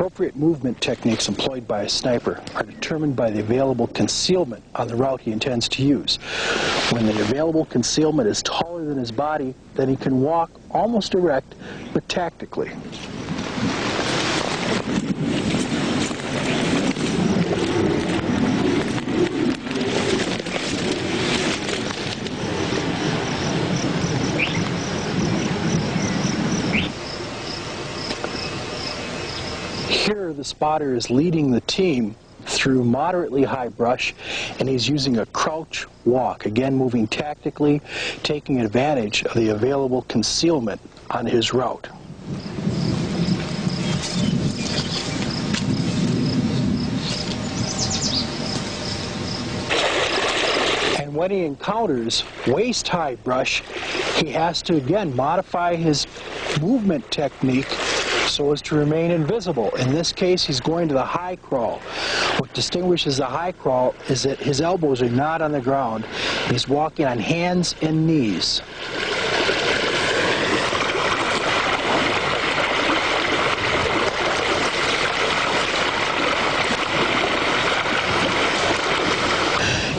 appropriate movement techniques employed by a sniper are determined by the available concealment on the route he intends to use. When the available concealment is taller than his body, then he can walk almost erect, but tactically. Here, the spotter is leading the team through moderately high brush, and he's using a crouch walk, again moving tactically, taking advantage of the available concealment on his route. And when he encounters waist-high brush, he has to again modify his movement technique so as to remain invisible. In this case, he's going to the high crawl. What distinguishes the high crawl is that his elbows are not on the ground. He's walking on hands and knees.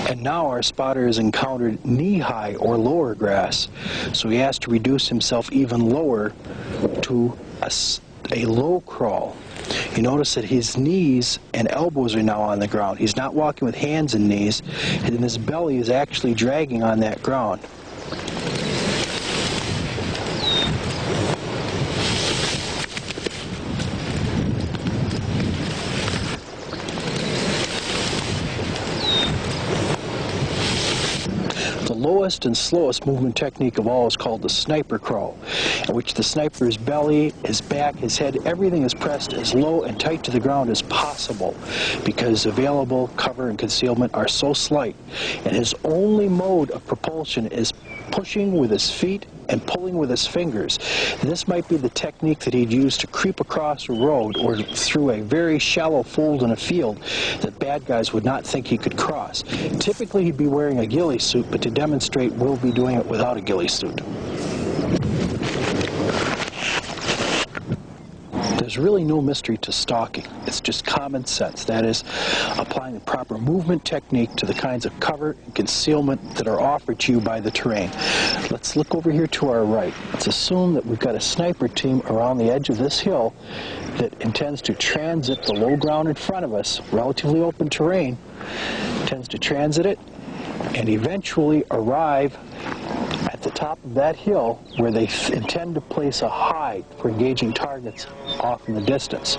And now our spotter has encountered knee-high or lower grass, so he has to reduce himself even lower to a low crawl. You notice that his knees and elbows are now on the ground. He's not walking with hands and knees, and his belly is actually dragging on that ground. The lowest and slowest movement technique of all is called the sniper crawl, in which the sniper's belly, his back, his head, everything is pressed as low and tight to the ground as possible because available cover and concealment are so slight, and his only mode of propulsion is pushing with his feet and pulling with his fingers. This might be the technique that he'd use to creep across a road or through a very shallow fold in a field that bad guys would not think he could cross. Typically he'd be wearing a ghillie suit, but to demonstrate we'll be doing it without a ghillie suit. There's really no mystery to stalking. It's just common sense. That is, applying the proper movement technique to the kinds of cover and concealment that are offered to you by the terrain. Let's look over here to our right. Let's assume that we've got a sniper team around the edge of this hill that intends to transit the low ground in front of us, relatively open terrain, intends to transit it and eventually arrive at the top of that hill where they intend to place a hide for engaging targets off in the distance.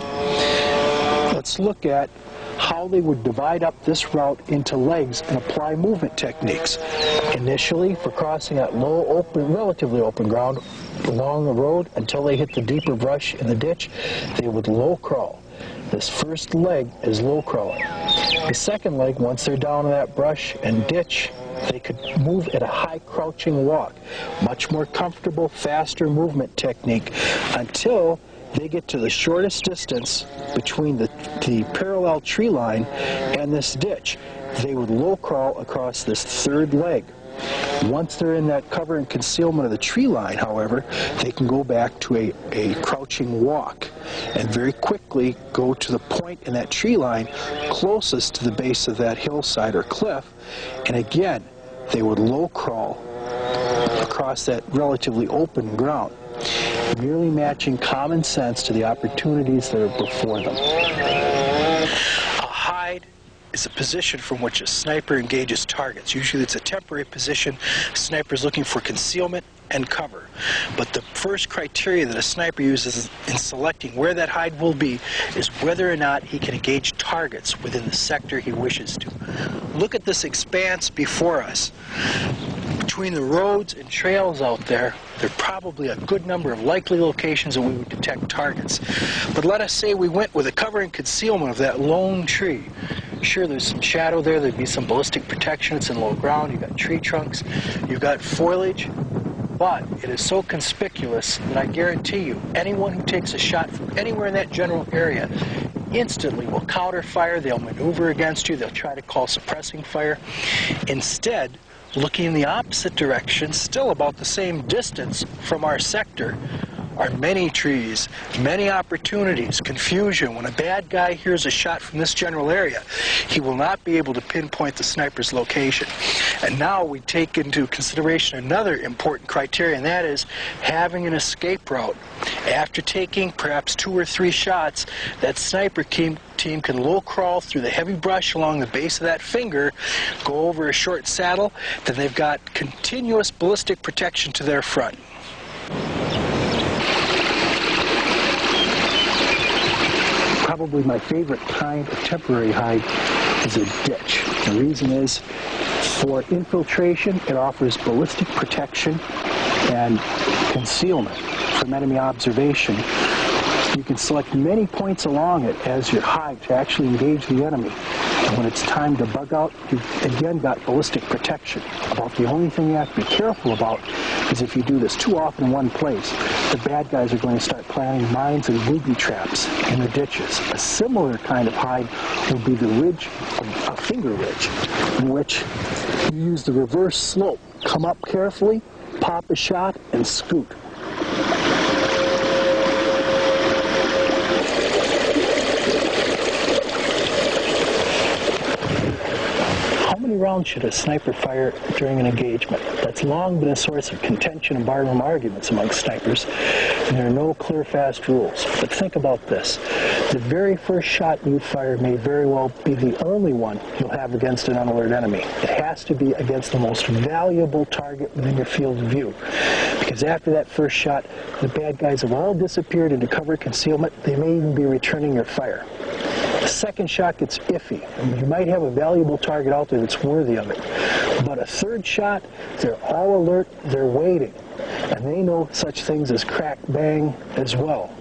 Let's look at how they would divide up this route into legs and apply movement techniques. Initially, for crossing that low, open, relatively open ground along the road until they hit the deeper brush in the ditch, they would low crawl. This first leg is low crawling. The second leg, once they're down in that brush and ditch, they could move at a high crouching walk. Much more comfortable, faster movement technique until they get to the shortest distance between the parallel tree line and this ditch. They would low crawl across this third leg. Once they're in that cover and concealment of the tree line, however, they can go back to a crouching walk and very quickly go to the point in that tree line closest to the base of that hillside or cliff, and again, they would low crawl across that relatively open ground, merely matching common sense to the opportunities that are before them. A hide is a position from which a sniper engages targets. Usually it's a temporary position. A sniper is looking for concealment and cover. But the first criteria that a sniper uses in selecting where that hide will be is whether or not he can engage targets within the sector he wishes to. Look at this expanse before us. Between the roads and trails out there, there are probably a good number of likely locations that we would detect targets. But let us say we went with a cover and concealment of that lone tree. Sure, there's some shadow there, there'd be some ballistic protection, it's in low ground, you've got tree trunks, you've got foliage, but it is so conspicuous that I guarantee you, anyone who takes a shot from anywhere in that general area instantly will counter fire, they'll maneuver against you, they'll try to call suppressing fire. Instead, looking in the opposite direction, still about the same distance from our sector, are many trees, many opportunities, confusion. When a bad guy hears a shot from this general area, he will not be able to pinpoint the sniper's location. And now we take into consideration another important criteria, and that is having an escape route. After taking perhaps 2 or 3 shots, that sniper team can low crawl through the heavy brush along the base of that finger, go over a short saddle, then they've got continuous ballistic protection to their front. Probably my favorite kind of temporary hide is a ditch. The reason is, for infiltration, it offers ballistic protection and concealment from enemy observation. You can select many points along it as your hide to actually engage the enemy. And when it's time to bug out, you've again got ballistic protection. About the only thing you have to be careful about is if you do this too often in one place, the bad guys are going to start planting mines and booby traps in the ditches. A similar kind of hide would be the ridge, a finger ridge, in which you use the reverse slope. Come up carefully, pop a shot, and scoot. How many rounds should a sniper fire during an engagement? That's long been a source of contention and barroom arguments amongst snipers, and there are no clear, fast rules. But think about this. The very first shot you fire may very well be the only one you'll have against an unalert enemy. It has to be against the most valuable target within your field of view, because after that first shot, the bad guys have all disappeared into cover concealment. They may even be returning your fire. The second shot gets iffy. You might have a valuable target out there that's worthy of it. But a third shot, they're all alert, they're waiting. And they know such things as crack, bang as well.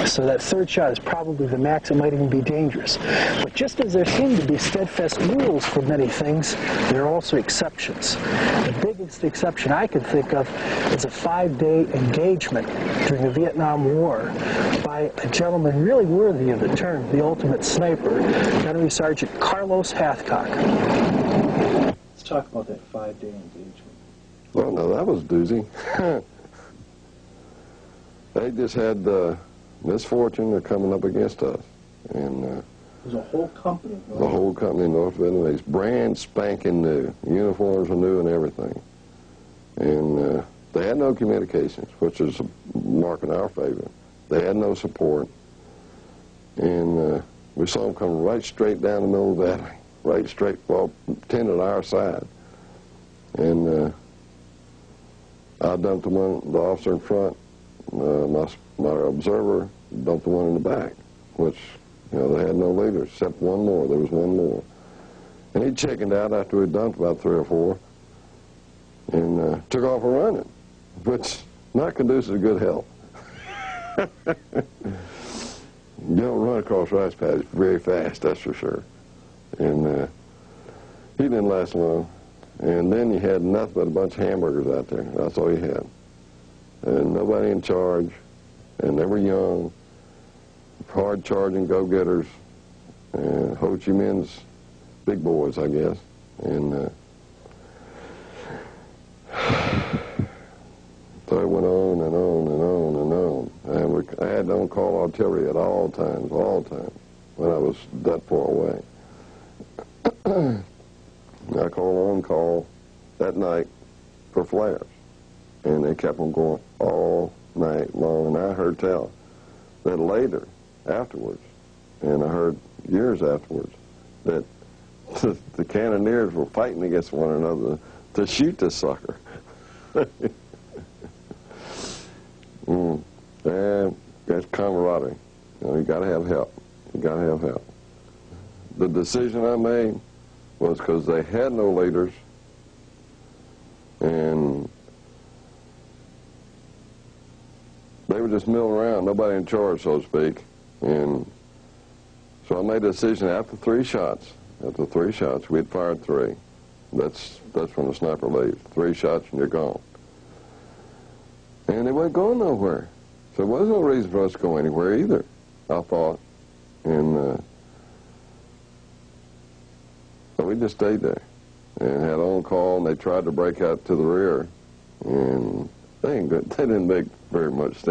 So that third shot is probably the max. It might even be dangerous. But just as there seem to be steadfast rules for many things, there are also exceptions. The biggest exception I can think of is a 5-day engagement during the Vietnam War by a gentleman really worthy of the term, the ultimate sniper, Gunnery Sergeant Carlos Hathcock. Let's talk about that 5-day engagement. Well, no, that was doozy. They just had the misfortune of coming up against us. And it was a whole company. The whole company, North Vietnamese, brand spanking new. Uniforms were new and everything. And they had no communications, which is a mark in our favor. They had no support. And we saw them coming right straight down the middle of the valley, right straight, well, 10 at our side. And I dumped the officer in front. My observer dumped the one in the back, which, you know, they had no leaders except one more. There was one more. And he chickened out after we dumped about 3 or 4 and took off running, which not conducive to good health. You don't run across rice paddies very fast, that's for sure. And he didn't last long. And then you had nothing but a bunch of hamburgers out there. That's all you had. And nobody in charge. And they were young, hard-charging go-getters, and Ho Chi Minh's big boys, I guess. And so it went on and on and on and on. And I had on-call artillery at all times, when I was that far away. I called on call that night for flares, and they kept on going all night long. And I heard tell that later, afterwards, and I heard years afterwards, that the cannoneers were fighting against one another to shoot this sucker. And that's camaraderie. You know, you got to have help. You got to have help. The decision I made was because they had no leaders, and they were just milling around, nobody in charge, so to speak. And so I made a decision after 3 shots. After 3 shots, we had fired 3. That's when the sniper leaves. 3 shots and you're gone. And they wasn't going nowhere. So there was no reason for us to go anywhere either, I thought. And so we just stayed there and had on call, and they tried to break out to the rear, and they didn't make very much sense.